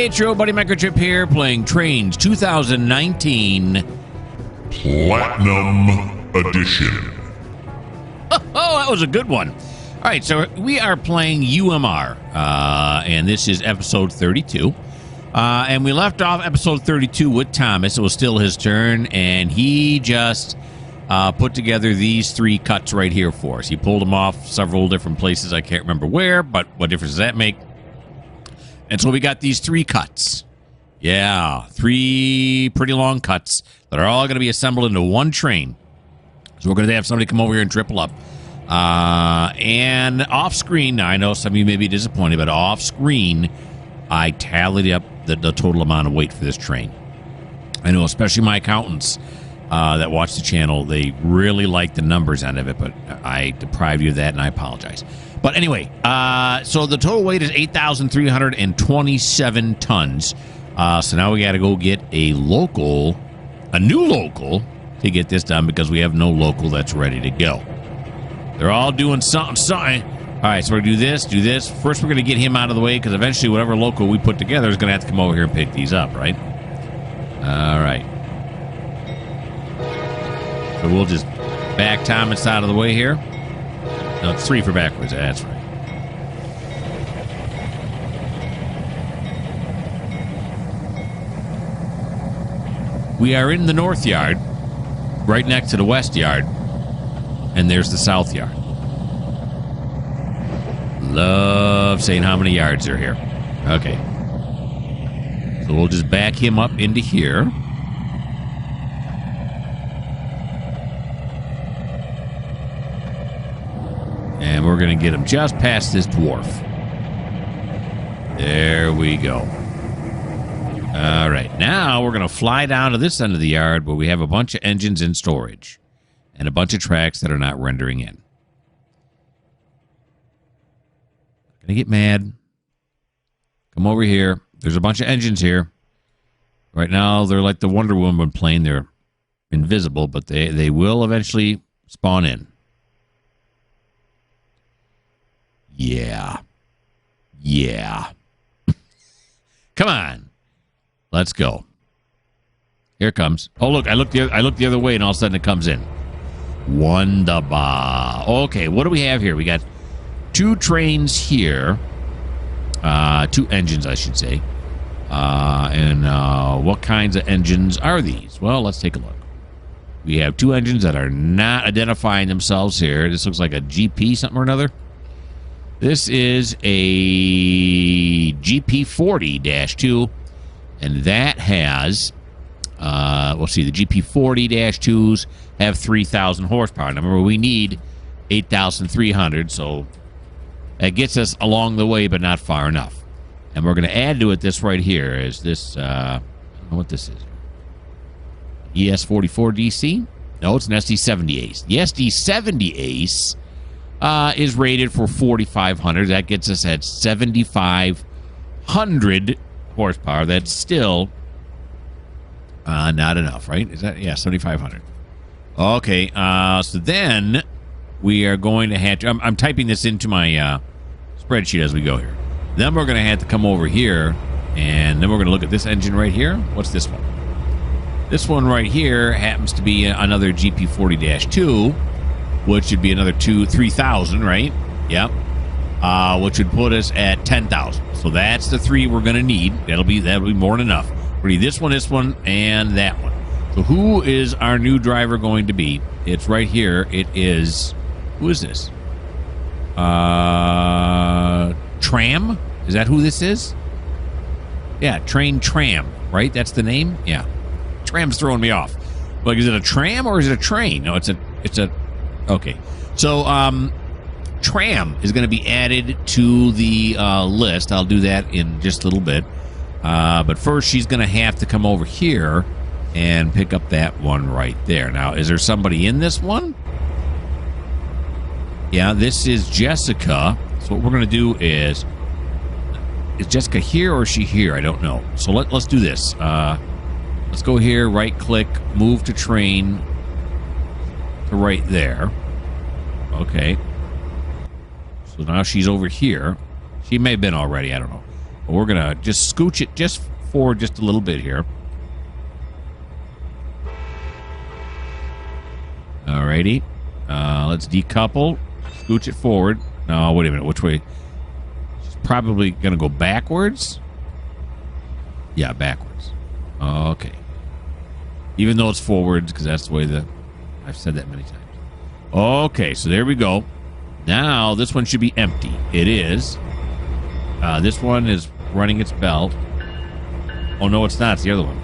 Hey, it's your old buddy Mikerowchip here, playing Trainz 2019 Platinum Edition. Oh, that was a good one. All right, so we are playing UMR, and this is episode 32. And we left off episode 32 with Thomas. It was still his turn, and he just put together these three cuts right here for us. He pulled them off several different places. I can't remember where, but what difference does that make? And so we got these three cuts. Yeah, three pretty long cuts that are all going to be assembled into one train. So we're going to have somebody come over here and triple up. And off screen, now I know some of you may be disappointed, but off screen, I tallied up the total amount of weight for this train. I know, especially my accountants that watch the channel, they really like the numbers end of it, but I deprived you of that, and I apologize. But anyway, so the total weight is 8,327 tons. So now we got to go get a new local, to get this done because we have no local that's ready to go. They're all doing something. All right, so we're going to do this. First, we're going to get him out of the way because eventually whatever local we put together is going to have to come over here and pick these up, right? All right. So we'll just back Thomas out of the way here. No, it's 3 for backwards. That's right. We are in the north yard, right next to the west yard, and there's the south yard. Love saying how many yards are here. Okay. So we'll just back him up into here. And we're going to get him just past this dwarf. There we go. All right. Now we're going to fly down to this end of the yard where we have a bunch of engines in storage and a bunch of tracks that are not rendering in. Gonna get mad. Come over here. There's a bunch of engines here. Right now, they're like the Wonder Woman plane. They're invisible, but they will eventually spawn in. Yeah. Come on. Let's go. Here it comes. Oh, look, I looked the other way, and all of a sudden it comes in. Wonderbar. Okay, what do we have here? We got 2 trains here. 2 engines, I should say. And what kinds of engines are these? Well, let's take a look. We have 2 engines that are not identifying themselves here. This looks like a GP something or another. This is a GP40-2, and that has, we'll see, the GP40-2s have 3,000 horsepower. Now, remember, we need 8,300, so that gets us along the way, but not far enough. And we're going to add to it this right here. Is this, I don't know what this is. ES44DC? No, it's an SD70 Ace. The SD70 Ace is rated for 4,500. That gets us at 7,500 horsepower. That's still not enough, right? Is that, yeah, 7,500. Okay, so then we are going to have to, I'm typing this into my spreadsheet as we go here. Then we're going to have to come over here, and then we're going to look at this engine right here. What's this one? This one right here happens to be another GP40-2, which would be another 3,000, right? Yep. Which would put us at 10,000. So that's the 3 we're going to need. That'll be more than enough. We need this one, and that one. So who is our new driver going to be? It's right here. It is, who is this? Tram? Is that who this is? Yeah, Tram, right? That's the name? Yeah. Tram's throwing me off. Like, is it a tram or is it a train? No, it's a, okay. So, Tram is going to be added to the list. I'll do that in just a little bit. But first, she's going to have to come over here and pick up that one right there. Now, is there somebody in this one? Yeah, this is Jessica. So what we're going to do is Jessica here or is she here? I don't know. So let's do this. Let's go here, right-click, move to train to right there. Okay. So now she's over here. She may have been already. I don't know. We're going to just scooch it just forward just a little bit here. Alrighty. Let's decouple. Scooch it forward. No, wait a minute. Which way? She's probably going to go backwards. Yeah, backwards. Okay. Even though it's forwards, because that's the way I've said that many times. Okay, so there we go. Now, this one should be empty. It is. This one is running its belt. Oh, no, it's not. It's the other one.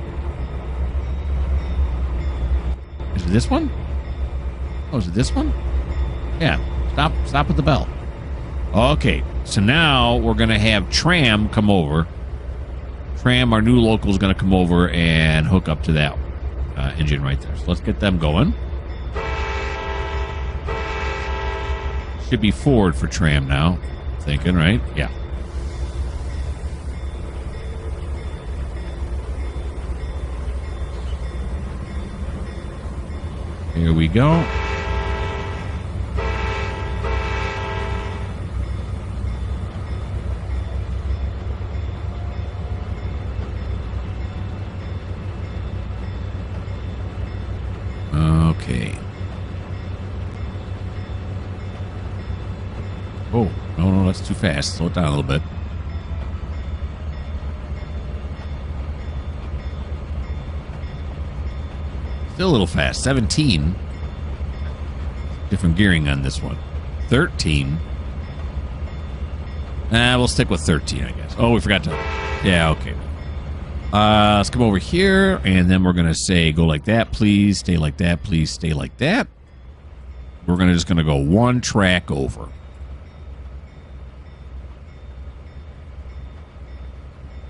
Is it this one? Oh, is it this one? Yeah. Stop with the belt. Okay, so now we're going to have Tram come over. Tram, our new local, is going to come over and hook up to that engine right there. So let's get them going. Should be forward for Tram now. Thinking, right? Yeah. Here we go. Okay. Oh, no, that's too fast. Slow it down a little bit. Still a little fast. 17. Different gearing on this one. 13. We'll stick with 13, I guess. Oh, we forgot to... Yeah, okay. Let's come over here, and then we're going to say, go like that, please. Stay like that, please. Stay like that. We're just going to go one track over.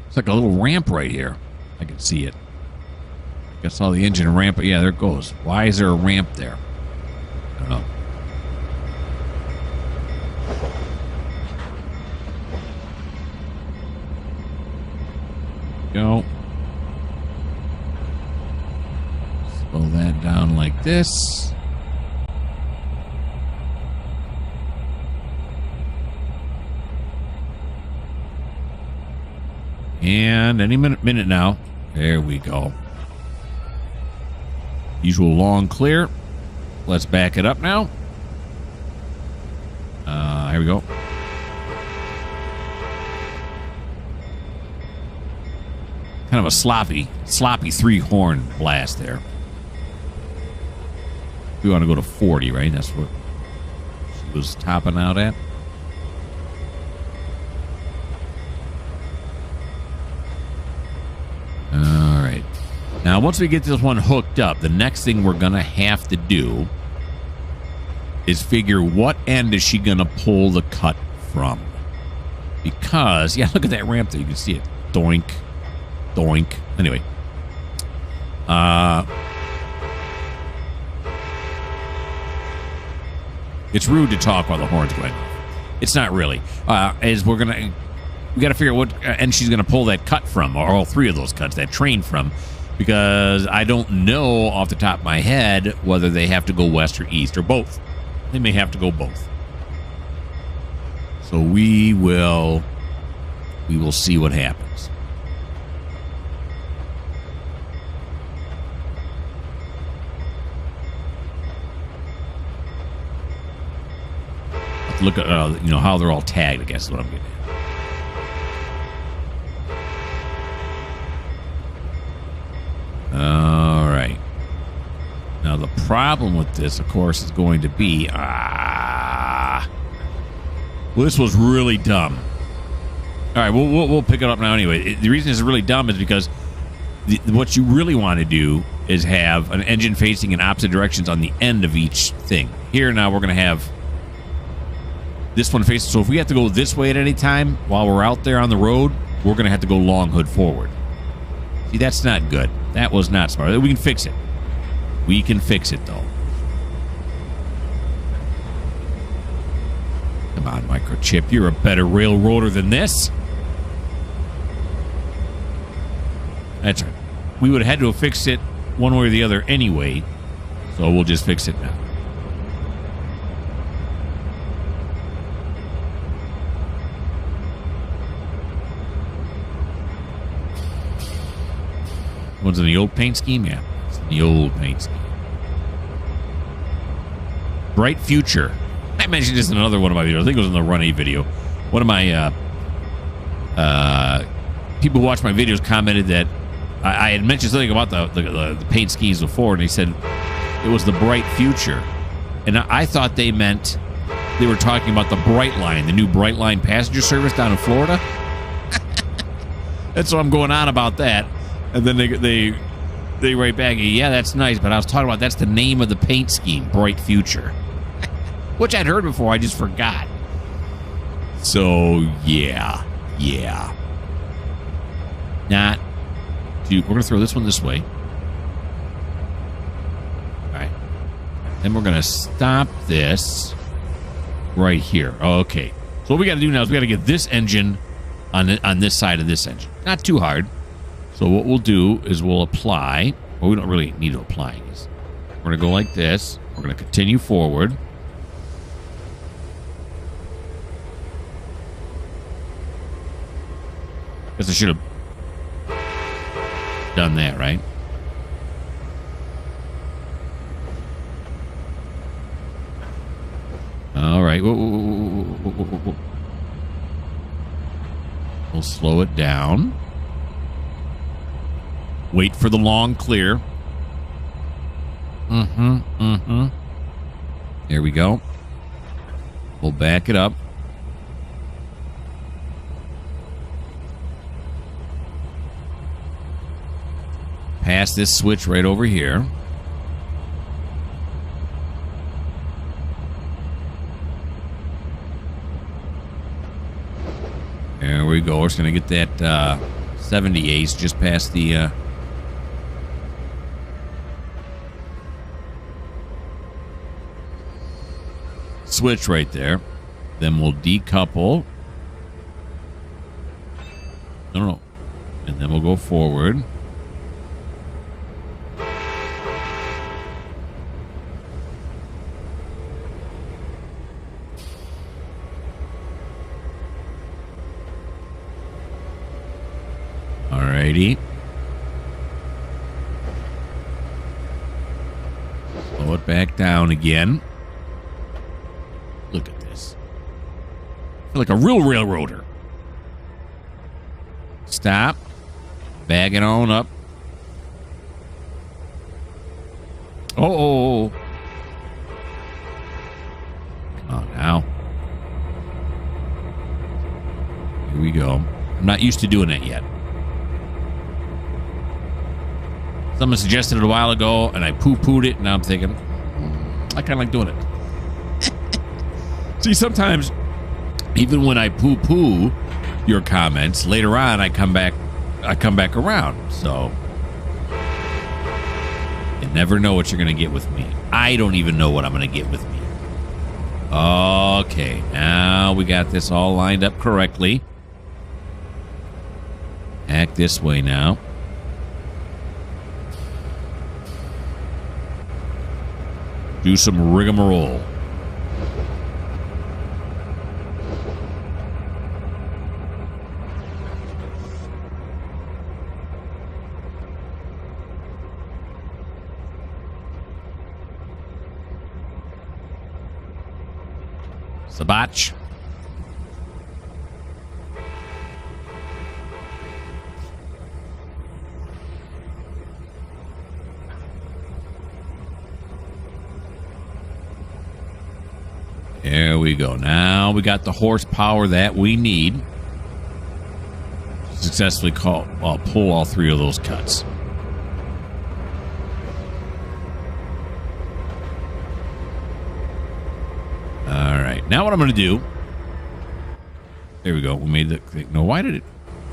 It's like a little ramp right here. I can see it. Guess all the engine ramp. Yeah, there it goes. Why is there a ramp there? I don't know. Go. Slow that down like this. And any minute now. There we go. Usual long clear. Let's back it up now. Here we go. Kind of a sloppy 3-horn blast there. We want to go to 40, right? That's what she was topping out at. All right. Now, once we get this one hooked up, the next thing we're going to have to do is figure what end is she going to pull the cut from. Because, yeah, look at that ramp there. You can see it. Doink. Doink. Anyway. It's rude to talk while the horn's going off. It's not really. We got to figure out what end she's going to pull that cut from, or all three of those cuts, that train from, because I don't know off the top of my head whether they have to go west or east or both. They may have to go both. So we will see what happens. Look at how they're all tagged, I guess is what I'm getting at. All right. Now the problem with this, of course, is going to be well, this was really dumb. All right, we'll pick it up now anyway. The reason it's really dumb is because what you really want to do is have an engine facing in opposite directions on the end of each thing. Here now we're going to have this one facing. So if we have to go this way at any time while we're out there on the road, we're going to have to go long hood forward. See, that's not good. That was not smart. We can fix it. We can fix it, though. Come on, Mikerowchip. You're a better railroader than this. That's right. We would have had to have fixed it one way or the other anyway, so we'll just fix it now. Was it the old paint scheme? Yeah, it's the old paint scheme. Bright Future. I mentioned this in another one of my videos. I think it was in the Run 8 video. One of my people who watch my videos commented that I had mentioned something about the paint schemes before, and they said it was the Bright Future. And I thought they meant they were talking about the Bright Line, the new Bright Line passenger service down in Florida. And so I'm going on about that. And then they write back, yeah, that's nice, but I was talking about that's the name of the paint scheme, Bright Future. Which I'd heard before, I just forgot. So, yeah. We're going to throw this one this way. All right. Then we're going to stop this right here. Okay. So what we got to do now is we got to get this engine on this side of this engine. Not too hard. So what we'll do is we'll apply. Well, we don't really need to apply these. We're going to go like this. We're going to continue forward. Guess I should have done that, right? All right. Whoa. We'll slow it down. Wait for the long clear. There we go. We'll back it up. Pass this switch right over here. There we go. We're just going to get that 70 ace just past the... switch right there. Then we'll decouple. No. And then we'll go forward. Alrighty. Slow it back down again. Look at this. I feel like a real railroader. Stop. Bag it on up. Oh. Come on now. Here we go. I'm not used to doing it yet. Someone suggested it a while ago, and I poo-pooed it, and now I'm thinking, I kind of like doing it. See, sometimes, even when I poo-poo your comments, later on I come back around. So you never know what you're going to get with me. I don't even know what I'm going to get with me. Okay, now we got this all lined up correctly. Act this way now. Do some rigmarole. Sabach. There we go. Now we got the horsepower that we need to successfully pull all three of those cuts. All right. Now what I'm going to do... There we go. We made the... No, why did it...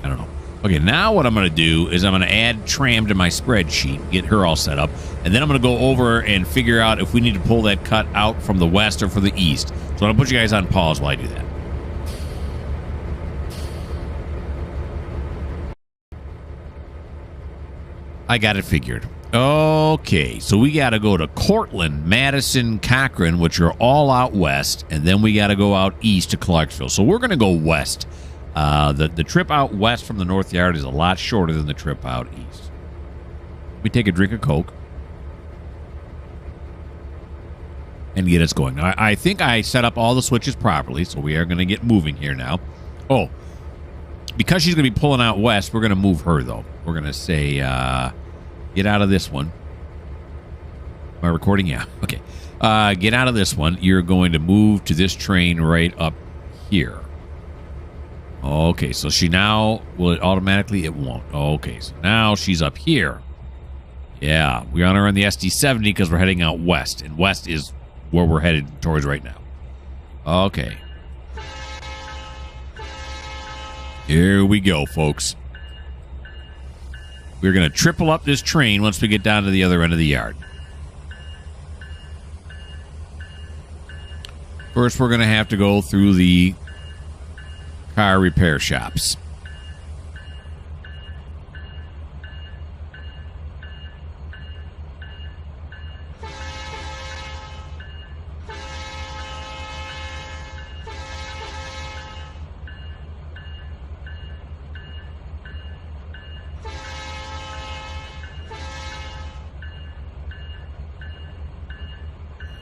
I don't know. Okay, now what I'm going to do is I'm going to add Tram to my spreadsheet, get her all set up, and then I'm going to go over and figure out if we need to pull that cut out from the west or from the east. So I'm going to put you guys on pause while I do that. I got it figured. Okay, so we got to go to Cortland, Madison, Cochran, which are all out west, and then we got to go out east to Clarksville. So we're going to go west. The trip out west from the North Yard is a lot shorter than the trip out east. We take a drink of Coke and get us going. Now, I think I set up all the switches properly, so we are going to get moving here now. Oh, because she's going to be pulling out west, we're going to move her, though. We're going to say, get out of this one. Am I recording? Yeah. Okay. Get out of this one. You're going to move to this train right up here. Okay, so she now, will it automatically? It won't. Okay, so now she's up here. Yeah, we're on her on the SD70 because we're heading out west, and west is where we're headed towards right now. Okay. Here we go, folks. We're going to triple up this train once we get down to the other end of the yard. First, we're going to have to go through the car repair shops.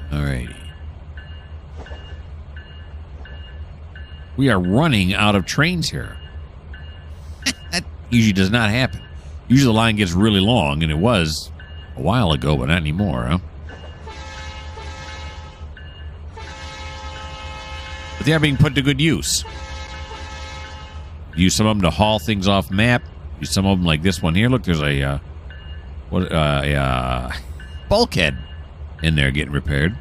Alrighty. We are running out of trains here. That usually does not happen. Usually the line gets really long, and it was a while ago, but not anymore, huh? But they are being put to good use. Use some of them to haul things off map. Use some of them like this one here. Look, there's a bulkhead in there getting repaired.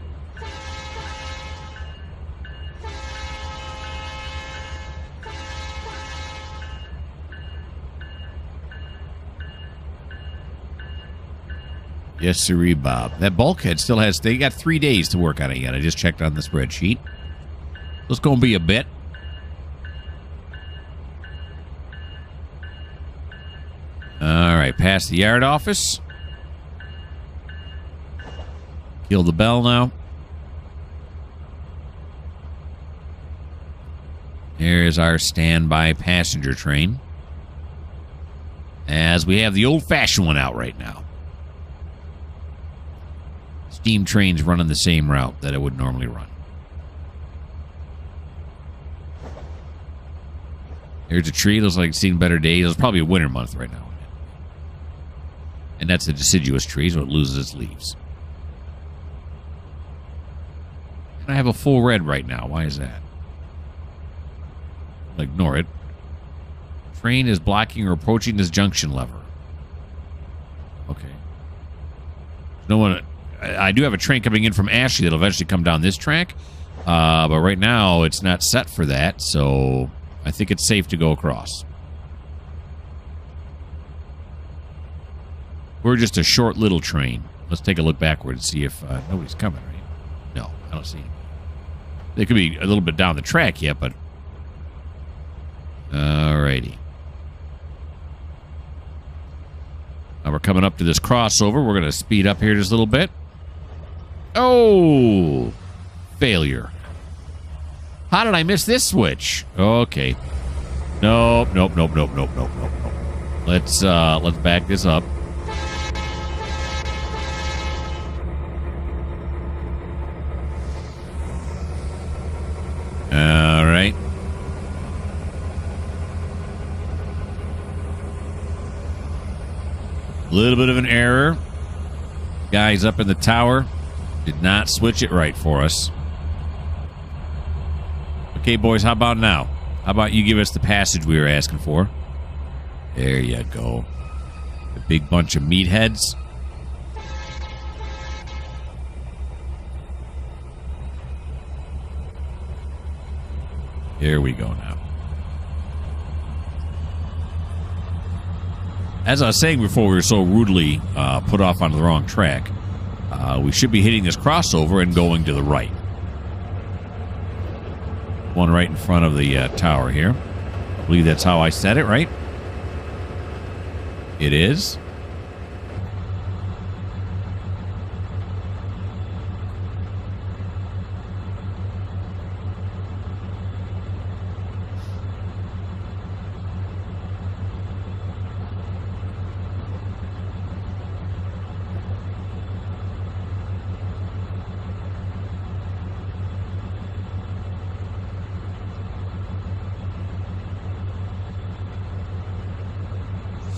Yes, sirree, Bob. That bulkhead still has... They got 3 days to work on it yet. I just checked on the spreadsheet. So it's going to be a bit. All right, past the yard office. Kill the bell now. Here's our standby passenger train. As we have the old-fashioned one out right now. Steam trains running the same route that it would normally run. Here's a tree. Looks like it's seen better days. It's probably a winter month right now. And that's a deciduous tree, so it loses its leaves. And I have a full red right now. Why is that? I'll ignore it. Train is blocking or approaching this junction lever. Okay. No one... I do have a train coming in from Ashley that'll eventually come down this track. But right now, it's not set for that, so I think it's safe to go across. We're just a short little train. Let's take a look backward and see if nobody's coming, right? No, I don't see anybody. They could be a little bit down the track yet, but... Alrighty. Now we're coming up to this crossover. We're going to speed up here just a little bit. Oh! Failure. How did I miss this switch? Okay. Nope. Let's back this up. All right. A little bit of an error. Guys up in the tower did not switch it right for us. Okay, boys, how about now? How about you give us the passage we were asking for? There you go. A big bunch of meatheads. Here we go now. As I was saying before, we were so rudely put off onto the wrong track. We should be hitting this crossover and going to the right. One right in front of the tower here. I believe that's how I said it, right? It is.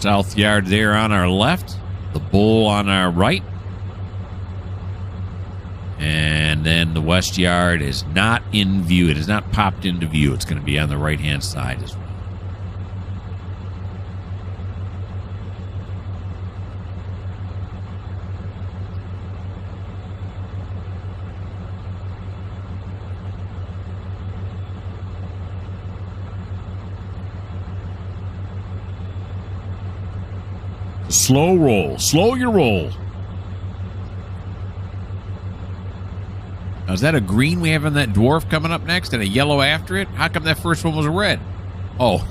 South yard there on our left. The bull on our right. And then the west yard is not in view. It has not popped into view. It's going to be on the right-hand side as well. Slow roll. Slow your roll. Now, is that a green we have on that dwarf coming up next and a yellow after it? How come that first one was a red? Oh.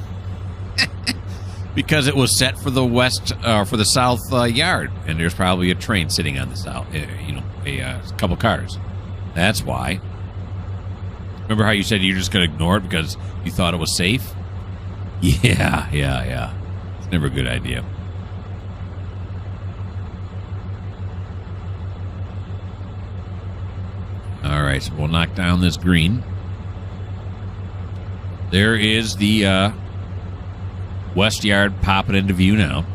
Because it was set for the west, for the south yard. And there's probably a train sitting on the south, a couple cars. That's why. Remember how you said you're just going to ignore it because you thought it was safe? Yeah. It's never a good idea. All right, so we'll knock down this green. There is the west yard popping into view now.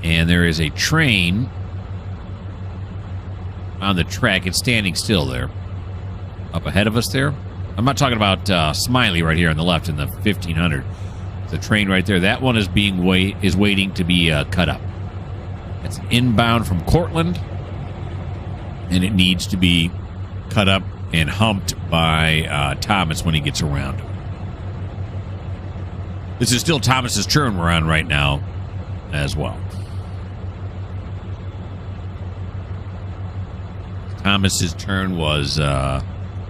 And there is a train on the track. It's standing still there. Up ahead of us there. I'm not talking about Smiley right here on the left in the 1500. The train right there. That one is waiting to be cut up. It's an inbound from Cortland. And it needs to be cut up and humped by Thomas when he gets around. This is still Thomas's turn we're on right now as well. Thomas's turn was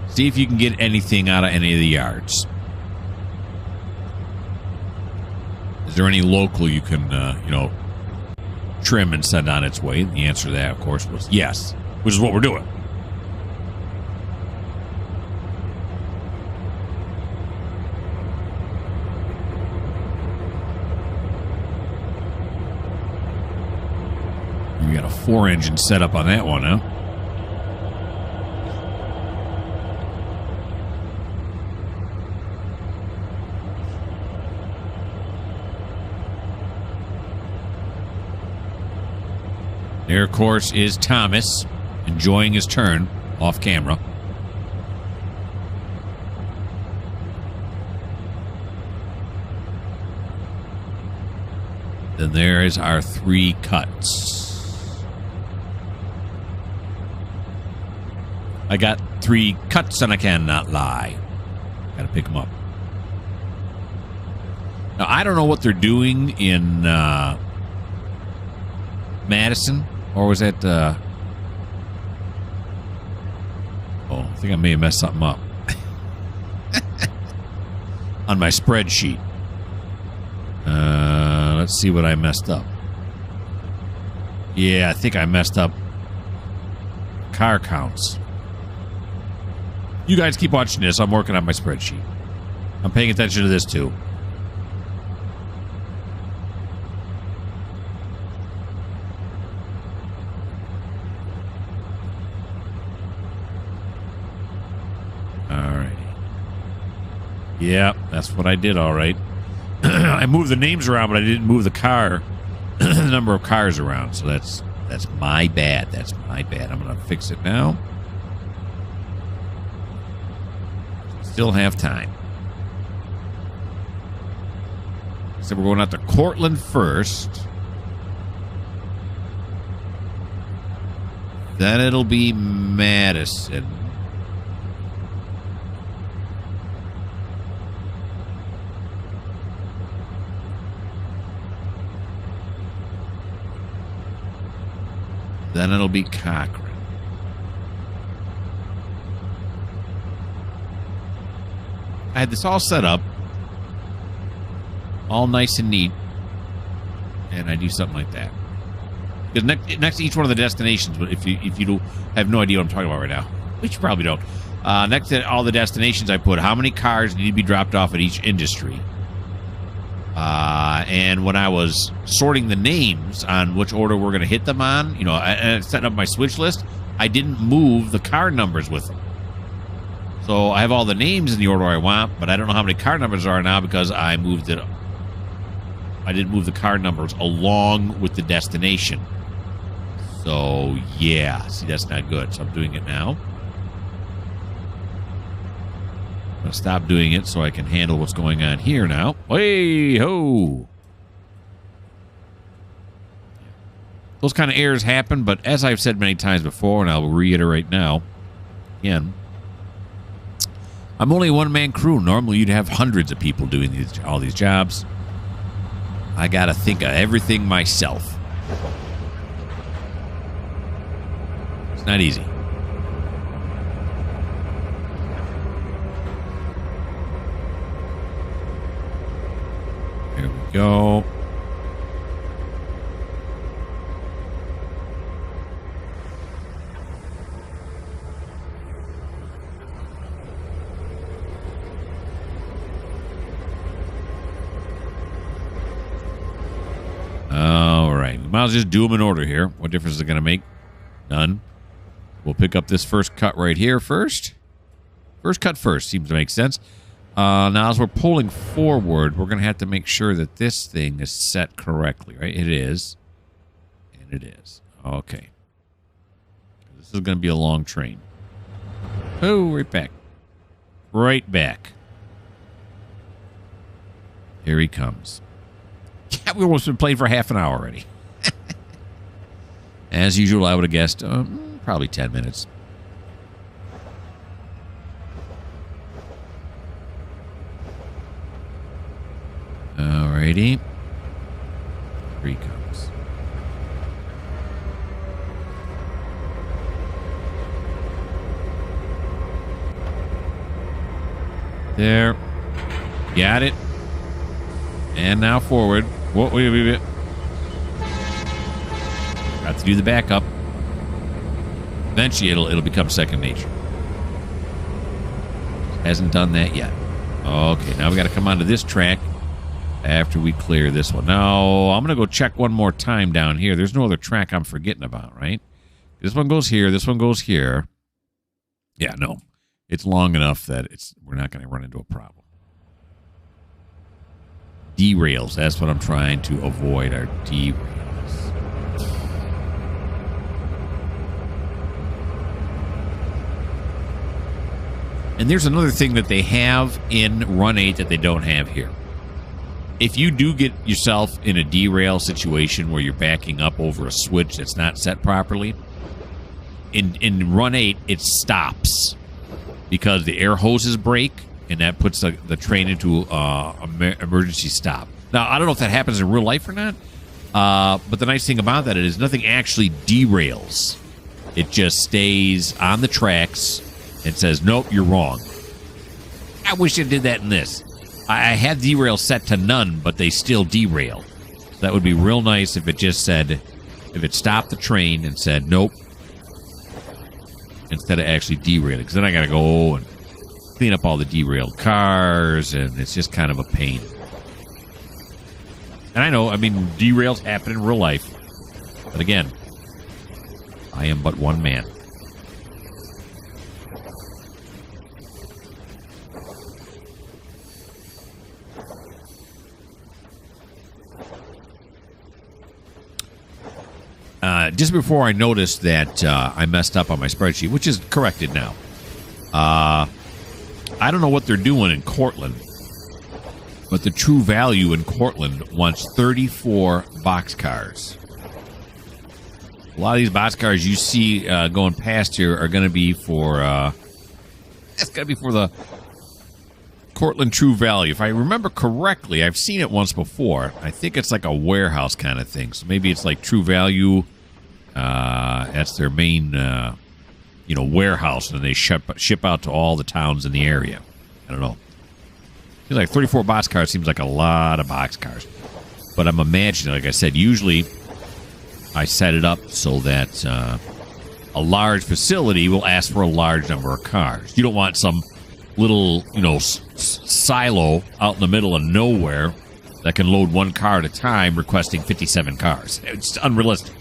see if you can get anything out of any of the yards. Is there any local you can, trim and send on its way? The answer to that, of course, was yes. Which is what we're doing. We got a 4-engine setup on that one, huh? There, of course, is Thomas. Enjoying his turn off camera. Then there is our 3 cuts. I got 3 cuts and I cannot lie. Gotta pick them up. Now, I don't know what they're doing in Madison. Or was that... I think I may have messed something up on my spreadsheet. Let's see what I messed up. Yeah, I think I messed up car counts. You guys keep watching this. I'm working on my spreadsheet. I'm paying attention to this too. Yeah, that's what I did, all right. I moved the names around, but I didn't move the number of cars around. So that's my bad. That's my bad. I'm going to fix it now. Still have time. So we're going out to Cortland first. Then it'll be Madison. Then it'll be Cochran. I had this all set up. All nice and neat. And I do something like that. Because next to each one of the destinations, if you have no idea what I'm talking about right now, which you probably don't. Next to all the destinations I put, how many cars need to be dropped off at each industry? And when I was sorting the names on which order we're going to hit them on, and setting up my switch list, I didn't move the car numbers with them. So I have all the names in the order I want, but I don't know how many car numbers there are now because I moved it I didn't move the car numbers along with the destination. So, yeah. See, that's not good. So I'm doing it now. I'm going to stop doing it so I can handle what's going on here now. Hey, ho! Those kind of errors happen, but as I've said many times before, and I'll reiterate now, again, I'm only a one-man crew. Normally, you'd have hundreds of people doing all these jobs. I got to think of everything myself. It's not easy. There we go. All right. We might as well just do them in order here. What difference is it going to make? None. We'll pick up this first cut right here first. First cut first. Seems to make sense. Now, as we're pulling forward, we're going to have to make sure that this thing is set correctly, right? It is. And it is. Okay. This is going to be a long train. Oh, right back. Right back. Here he comes. Yeah, we've almost been playing for half an hour already. As usual, I would have guessed probably 10 minutes. Alrighty. Here he comes. There. Got it. And now forward. Whoa, wait. Got to do the backup. Eventually, it'll become second nature. Hasn't done that yet. Okay, now we got to come onto this track after we clear this one. Now, I'm going to go check one more time down here. There's no other track I'm forgetting about, right? This one goes here. This one goes here. Yeah, no. It's long enough that we're not going to run into a problem. Derails. That's what I'm trying to avoid, are derails. And there's another thing that they have in Run 8 that they don't have here. If you do get yourself in a derail situation where you're backing up over a switch that's not set properly, in Run 8, it stops because the air hoses break, and that puts the train into emergency stop. Now, I don't know if that happens in real life or not, but the nice thing about that is nothing actually derails. It just stays on the tracks and says, nope, you're wrong. I wish I did that in this. I had derail set to none, but they still derail. So that would be real nice if it just said, if it stopped the train and said, nope, instead of actually derailing. Because then I got to go and clean up all the derailed cars, and it's just kind of a pain. And I know, I mean, derails happen in real life. But again, I am but one man. Just before I noticed that I messed up on my spreadsheet, which is corrected now. I don't know what they're doing in Cortland, but the True Value in Cortland wants 34 boxcars. A lot of these boxcars you see going past here are going to be for it's going to be for the Cortland True Value. If I remember correctly, I've seen it once before. I think it's like a warehouse kind of thing. So maybe it's like True Value. That's their main, warehouse, and they ship out to all the towns in the area. I don't know. Seems like 34 boxcars seems like a lot of boxcars. But I'm imagining, like I said, usually I set it up so that a large facility will ask for a large number of cars. You don't want some little, silo out in the middle of nowhere that can load one car at a time requesting 57 cars. It's unrealistic.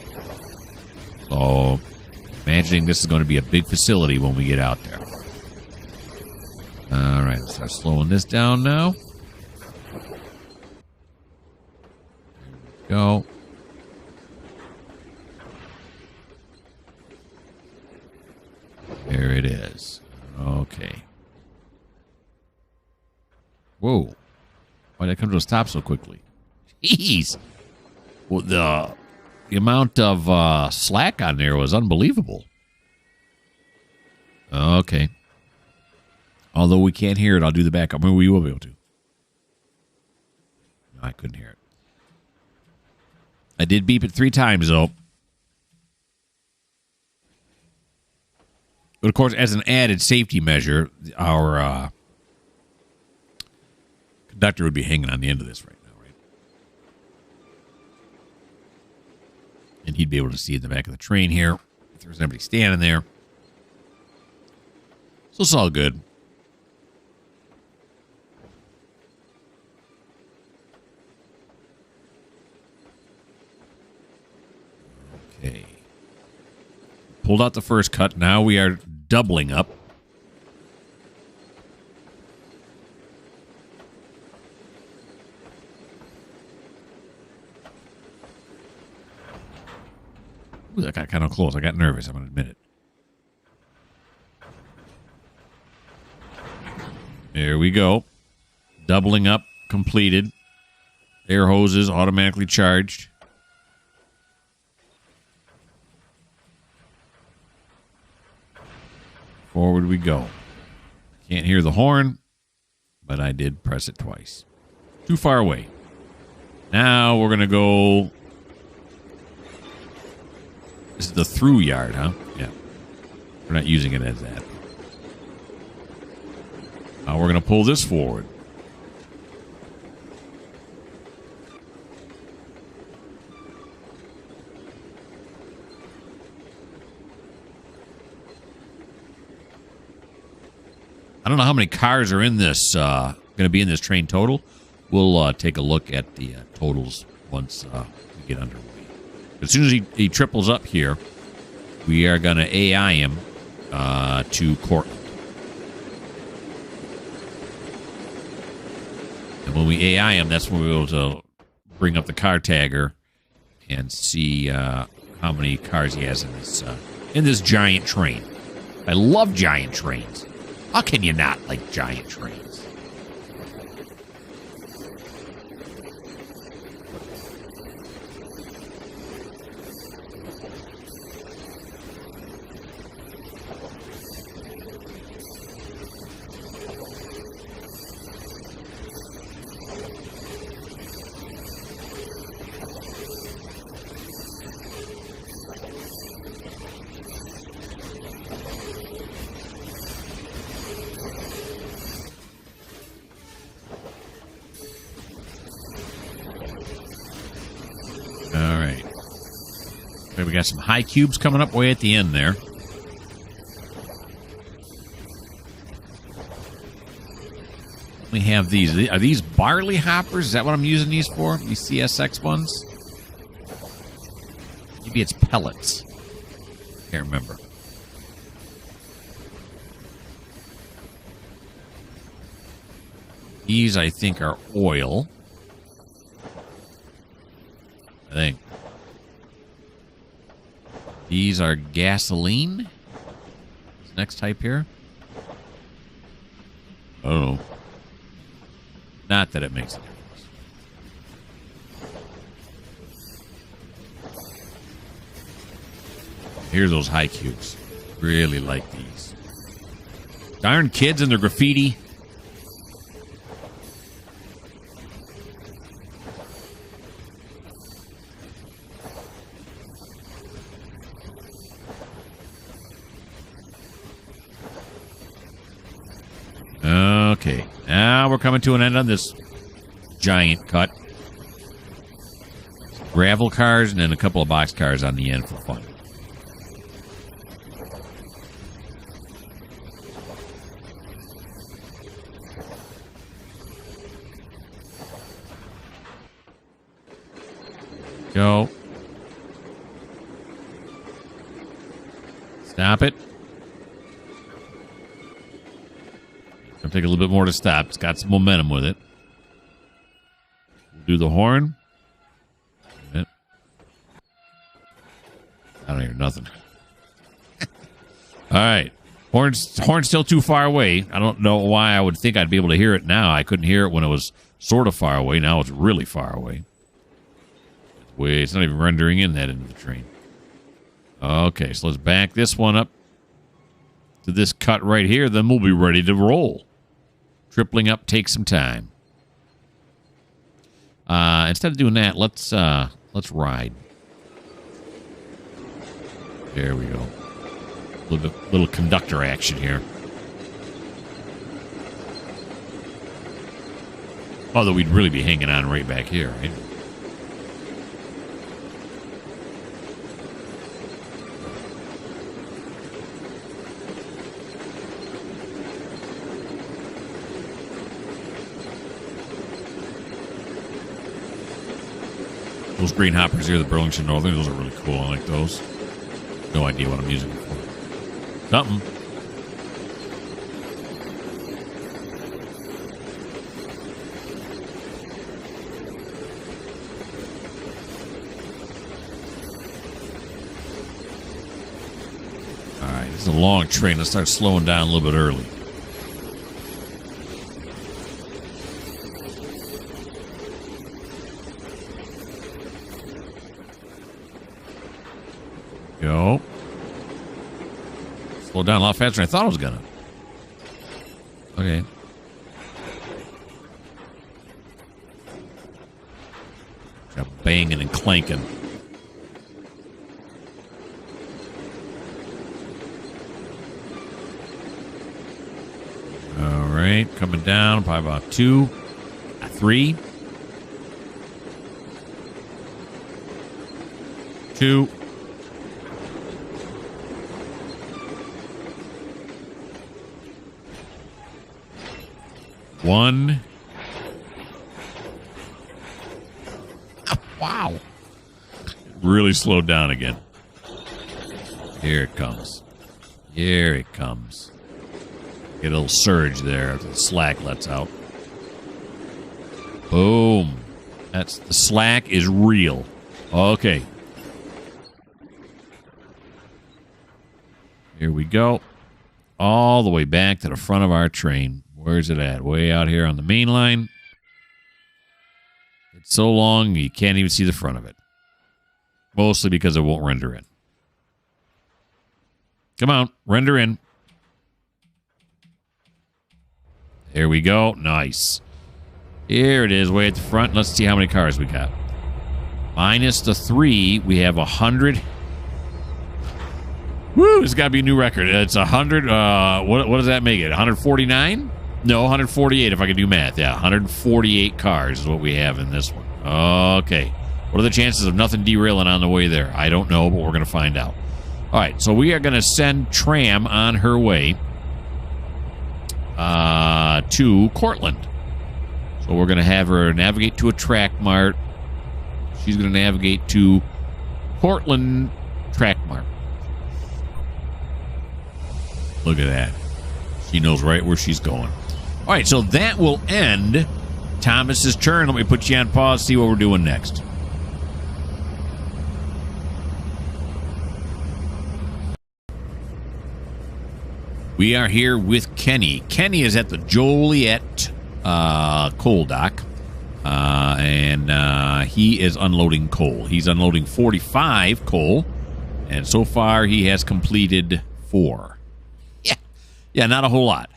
So, imagining this is going to be a big facility when we get out there. All right, let's start slowing this down now. Go. There it is. Okay. Whoa. Why did it come to a stop so quickly? Jeez. Well, the amount of slack on there was unbelievable. Okay. Although we can't hear it, I'll do the backup. Maybe we will be able to. No, I couldn't hear it. I did beep it 3 times, though. But, of course, as an added safety measure, our conductor would be hanging on the end of this right now, right? And he'd be able to see in the back of the train here if there's anybody standing there. So it's all good. Okay. Pulled out the first cut. Now we are doubling up. Ooh, that got kind of close. I got nervous. I'm going to admit it. There we go. Doubling up. Completed. Air hoses automatically charged. Forward we go. Can't hear the horn, but I did press it twice. Too far away. Now we're going to go... This is the through yard, huh? Yeah. We're not using it as that. Now we're going to pull this forward. I don't know how many cars are in this, going to be in this train total. We'll take a look at the totals once we get underway. As soon as he triples up here, we are going to AI him to Cortland. And when we AI him, that's when we'll be able to bring up the car tagger and see how many cars he has in this giant train. I love giant trains. How can you not like giant trains? We got some high cubes coming up way at the end there. We have these. Are these barley hoppers? Is that what I'm using these for? These CSX ones? Maybe it's pellets. Can't remember. These, I think, are oil. I think. These are gasoline. This next type here. I don't know. Not that it makes a difference. Here's those high cubes. Really like these. Darn kids and their graffiti. Okay, now we're coming to an end on this giant cut. Gravel cars and then a couple of box cars on the end for fun. Go. Stop it. It'll take a little bit more to stop. It's got some momentum with it. We'll do the horn. don't hear nothing. All right. Horn's still too far away. I don't know why I would think I'd be able to hear it now. I couldn't hear it when it was sort of far away. Now it's really far away. Wait, it's not even rendering in that into the train. Okay, so let's back this one up to this cut right here. Then we'll be ready to roll. Tripling up takes some time. Instead of doing that, let's ride. There we go. Little conductor action here. Although we'd really be hanging on right back here, right? Those green hoppers here, the Burlington Northern, those are really cool. I like those. No idea what I'm using it for. Something. All right, this is a long train. Let's start slowing down a little bit early. Go. Slow down a lot faster than I thought I was gonna. Okay. Got banging and clanking. All right, coming down, probably about 2, 3, 2. One. Oh, wow. Really slowed down again. Here it comes. Here it comes. Get a little surge there. The slack lets out. Boom. The slack is real. Okay. Here we go. All the way back to the front of our train. Where's it at? Way out here on the main line. It's so long you can't even see the front of it. Mostly because it won't render in. Come on, render in. There we go. Nice. Here it is, way at the front. Let's see how many cars we got. Minus the 3, we have 100. Woo, this has got to be a new record. It's 100. What does that make it? 149? No, 148 if I can do math. Yeah, 148 cars is what we have in this one. Okay. What are the chances of nothing derailing on the way there? I don't know, but we're going to find out. All right, so we are going to send Tram on her way to Cortland. So we're going to have her navigate to a track mart. She's going to navigate to Cortland Track Mart. Look at that. She knows right where she's going. All right, so that will end Thomas's turn. Let me put you on pause, see what we're doing next. We are here with Kenny. Kenny is at the Joliet coal dock, and he is unloading coal. He's unloading 45 coal, and so far he has completed 4. Yeah, not a whole lot.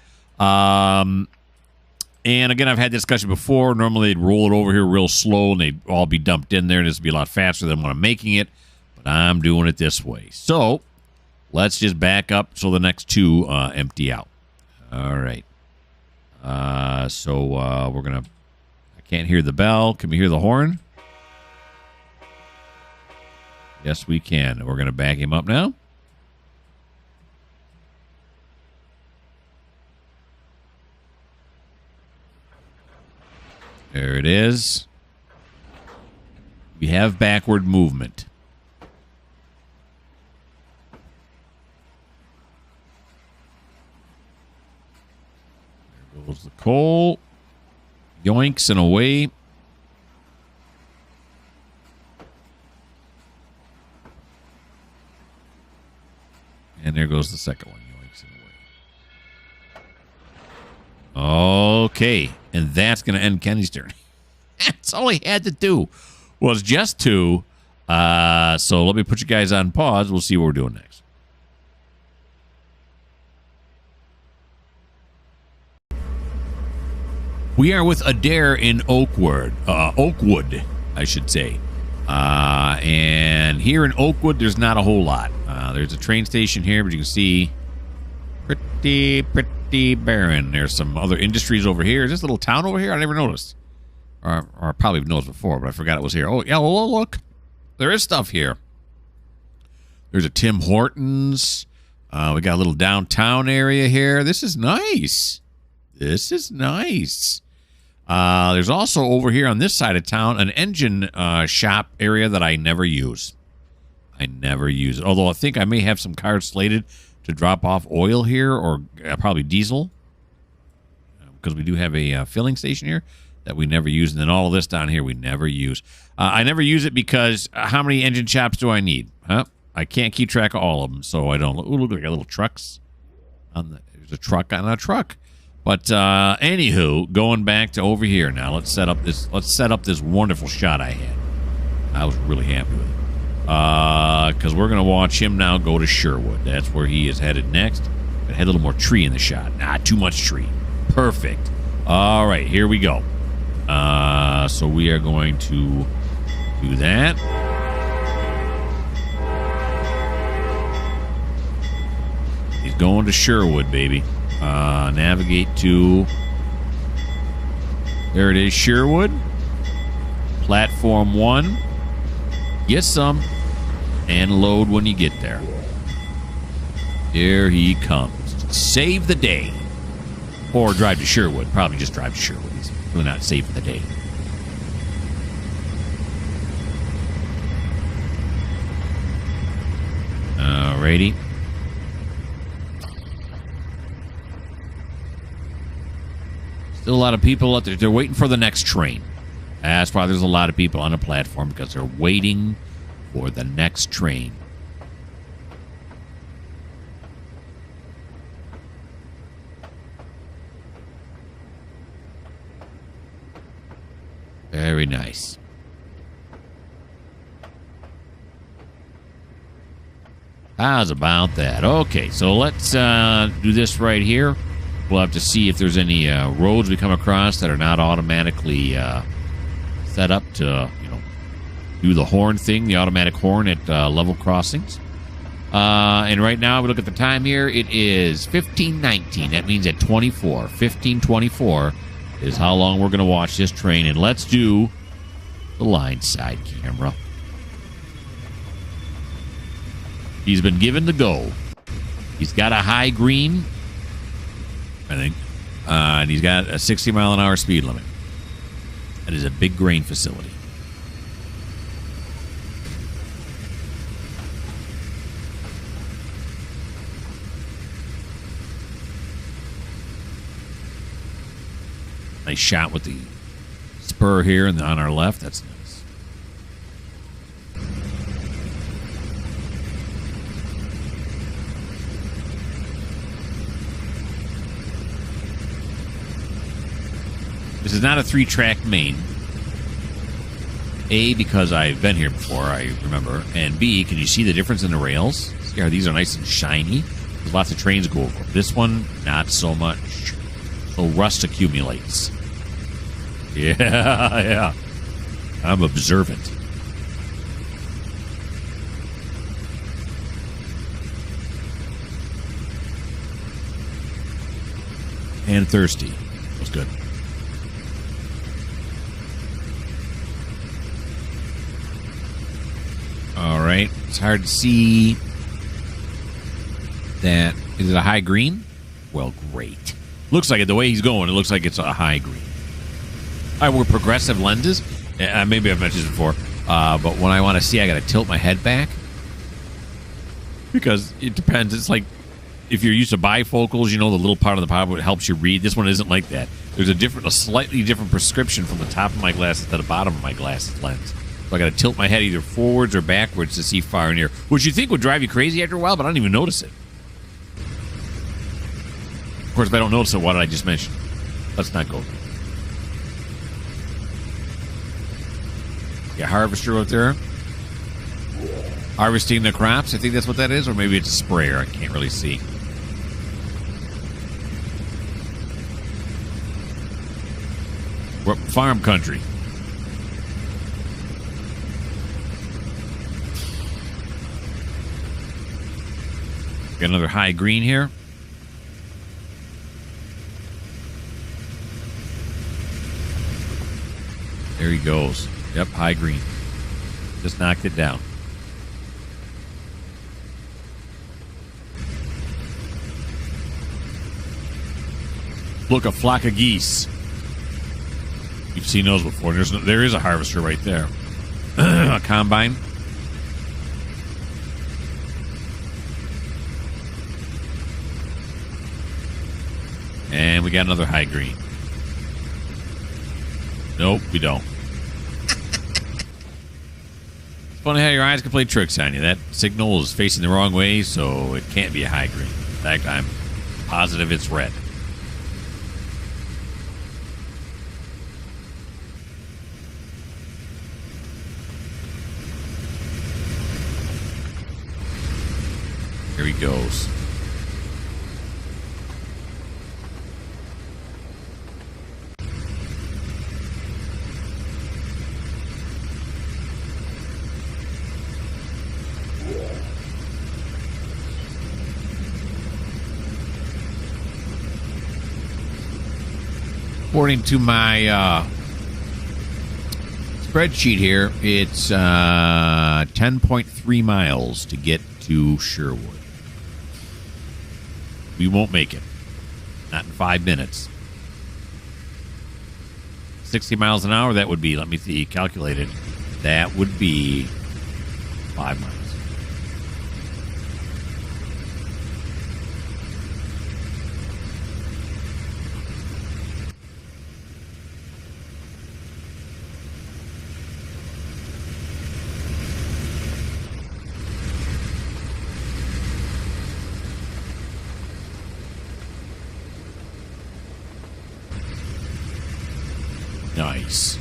And again, I've had this discussion before. Normally, they'd roll it over here real slow, and they'd all be dumped in there, and this would be a lot faster than what I'm making it. But I'm doing it this way. So let's just back up so the next 2 empty out. All right. So we're going to... I can't hear the bell. Can we hear the horn? Yes, we can. We're going to back him up now. There it is. We have backward movement. There goes the coal. Yoinks and away. And there goes the second one. Yoinks in the way. Okay. And that's going to end Kenny's turn. That's all he had to do. Was just 2. So let me put you guys on pause. We'll see what we're doing next. We are with Adair in Oakwood, I should say. And here in Oakwood, there's not a whole lot. There's a train station here, but you can see pretty barren. There's some other industries over here. Is this little town over here? I never noticed. Or I probably noticed before, but I forgot it was here. Oh, yeah, well, look. There is stuff here. There's a Tim Hortons. We got a little downtown area here. This is nice. This is nice. There's also over here on this side of town an engine shop area that I never use. I never use it. Although I think I may have some cars slated to drop off oil here, or probably diesel, because we do have a filling station here that we never use. And then all of this down here we never use. I never use it because how many engine shops do I need? Huh? I can't keep track of all of them, so I don't. Ooh, look, we got little trucks. There's a truck on a truck. But anywho, going back to over here now, let's set up this wonderful shot I had. I was really happy with it. Because we're gonna watch him now go to Sherwood. That's where he is headed next. But had a little more tree in the shot. Not too much tree. Perfect. All right, here we go. So we are going to do that. He's going to Sherwood, baby. Navigate to, there it is, Sherwood. Platform 1. Get some. And load when you get there. There he comes. Save the day. Or drive to Sherwood. Probably just drive to Sherwood. He's really not saving the day. Alrighty. Still a lot of people out there. They're waiting for the next train. That's why there's a lot of people on the platform, because they're waiting for the next train. Very nice. How's about that? Okay, so let's do this right here. We'll have to see if there's any roads we come across that are not automatically set up to, do the horn thing, the automatic horn at level crossings. And right now, we look at the time here. It is 15:19. That means at 24. 15:24 is how long we're going to watch this train. And let's do the line side camera. He's been given the go. He's got a high green, I think. And he's got a 60-mile-an-hour speed limit. That is a big grain facility. Nice shot with the spur here and on our left. That's nice. This is not a 3-track main. A, because I've been here before, I remember. And B, can you see the difference in the rails? See how these are nice and shiny? There's lots of trains go over. This one, not so much. So rust accumulates. Yeah. I'm observant. And thirsty. That's good. All right. It's hard to see that. Is it a high green? Well, great. Looks like it. The way he's going, it looks like it's a high green. All right, we're progressive lenses. Maybe I've mentioned this before. But when I want to see, I got to tilt my head back. Because it depends. It's like if you're used to bifocals, the little part of the power that helps you read. This one isn't like that. There's a slightly different prescription from the top of my glasses to the bottom of my glasses lens. So I got to tilt my head either forwards or backwards to see far and near, which you think would drive you crazy after a while, but I don't even notice it. Of course, if I don't notice it, what did I just mention? Let's not go there. Yeah, harvester out there. Harvesting the crops. I think that's what that is. Or maybe it's a sprayer. I can't really see. We're farm country. Got another high green here. There he goes. Yep, high green. Just knocked it down. Look, a flock of geese. You've seen those before. There is a harvester right there. A combine. And we got another high green. Nope, we don't. It's funny how your eyes can play tricks on you. That signal is facing the wrong way, so it can't be a high green. In fact, I'm positive it's red. Here he goes. According to my spreadsheet here, it's 10.3 miles to get to Sherwood. We won't make it. Not in 5 minutes. 60 miles an hour, that would be, let me see, calculate it. That would be 5 miles. Nice.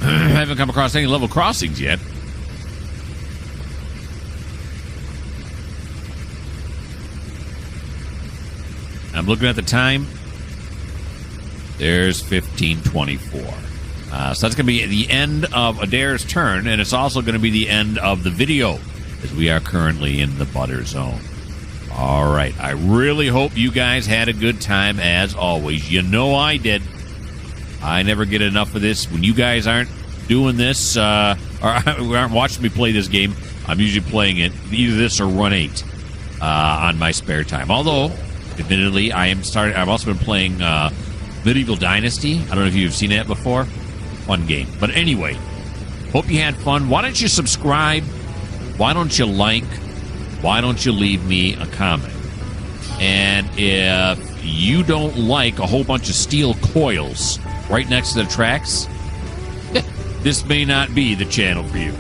I haven't come across any level crossings yet. I'm looking at the time. There's 15:24. So that's going to be the end of Adair's turn, and it's also going to be the end of the video, as we are currently in the butter zone. All right. I really hope you guys had a good time, as always. You know I did. I never get enough of this. When you guys aren't doing this, or aren't watching me play this game, I'm usually playing it, either this or Run 8, on my spare time. Although, admittedly, I've also been playing Medieval Dynasty. I don't know if you've seen that before. Fun game. But anyway, hope you had fun. Why don't you subscribe? Why don't you like? Why don't you leave me a comment? And if you don't like a whole bunch of steel coils right next to the tracks, this may not be the channel for you.